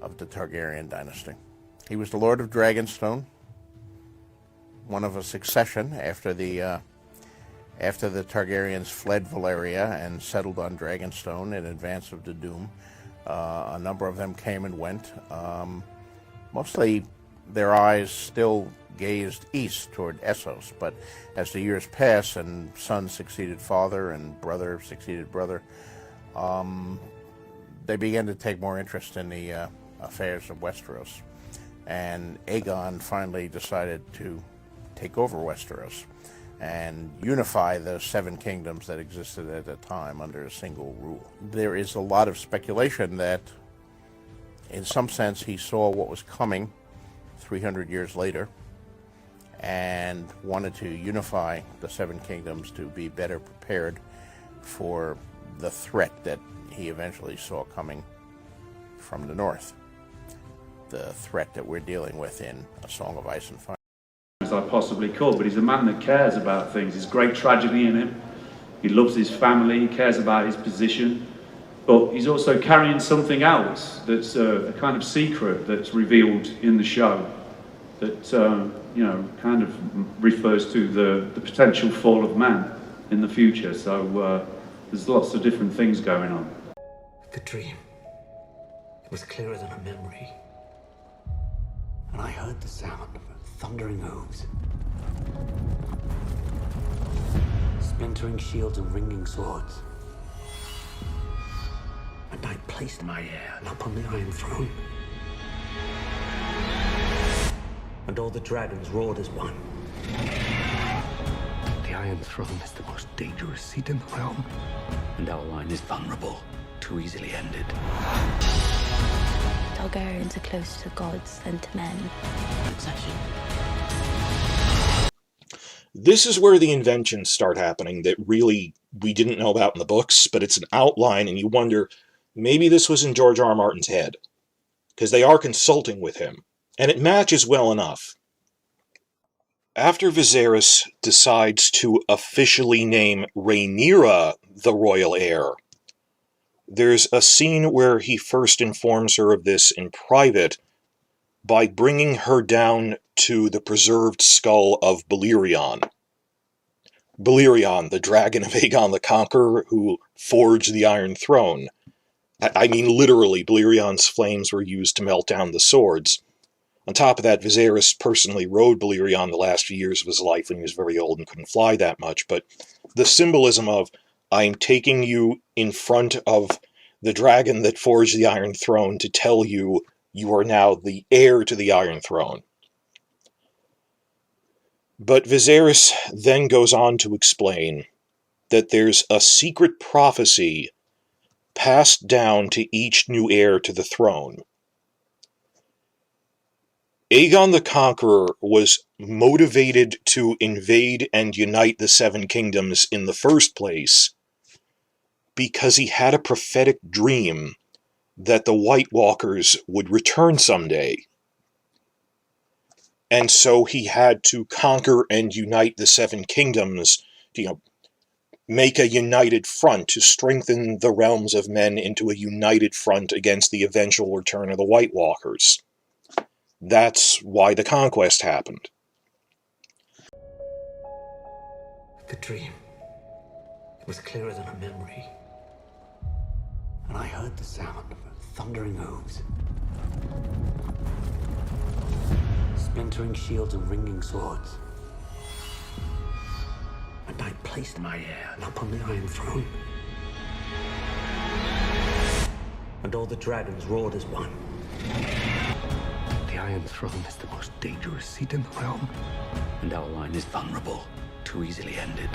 of the Targaryen dynasty. He was the Lord of Dragonstone, one of a succession after the Targaryens fled Valyria and settled on Dragonstone in advance of the Doom. A number of them came and went. Mostly their eyes still gazed east toward Essos, but as the years passed and son succeeded father and brother succeeded brother, they began to take more interest in the affairs of Westeros. And Aegon finally decided to take over Westeros and unify the 7 kingdoms that existed at the time under a single rule. There is a lot of speculation that in some sense he saw what was coming 300 years later and wanted to unify the 7 kingdoms to be better prepared for the threat that he eventually saw coming from the north, the threat that we're dealing with in A Song of Ice and Fire. As I possibly could, but he's a man that cares about things. There's great tragedy in him. He loves his family, he cares about his position, but he's also carrying something else that's a kind of secret that's revealed in the show that kind of refers to the potential fall of man in the future. So there's lots of different things going on. The dream, it was clearer than a memory, and I heard the sound of thundering hooves, splintering shields and ringing swords. And I placed my heir upon the Iron Throne. And all the dragons roared as one. The Iron Throne is the most dangerous seat in the realm, and our line is vulnerable, too easily ended. Targaryens are closer to gods than to men. Succession. This is where the inventions start happening that really we didn't know about in the books, but it's an outline, and you wonder, maybe this was in George R. R. Martin's head, because they are consulting with him, and it matches well enough. After Viserys decides to officially name Rhaenyra the royal heir, there's a scene where he first informs her of this in private by bringing her down to the preserved skull of Balerion. Balerion, the dragon of Aegon the Conqueror, who forged the Iron Throne. I mean, literally, Balerion's flames were used to melt down the swords. On top of that, Viserys personally rode Balerion the last few years of his life when he was very old and couldn't fly that much, but the symbolism of, I'm taking you in front of the dragon that forged the Iron Throne to tell you you are now the heir to the Iron Throne. But Viserys then goes on to explain that there's a secret prophecy passed down to each new heir to the throne. Aegon the Conqueror was motivated to invade and unite the 7 kingdoms in the first place because he had a prophetic dream that the White Walkers would return someday. And so he had to conquer and unite the 7 kingdoms, make a united front to strengthen the realms of men into a united front against the eventual return of the White Walkers. That's why the conquest happened. The dream, it was clearer than a memory, and I heard the sound of thundering hooves, splintering shields and ringing swords. And I placed my heir upon the Iron Throne. And all the dragons roared as one. The Iron Throne is the most dangerous seat in the realm, and our line is vulnerable, too easily ended.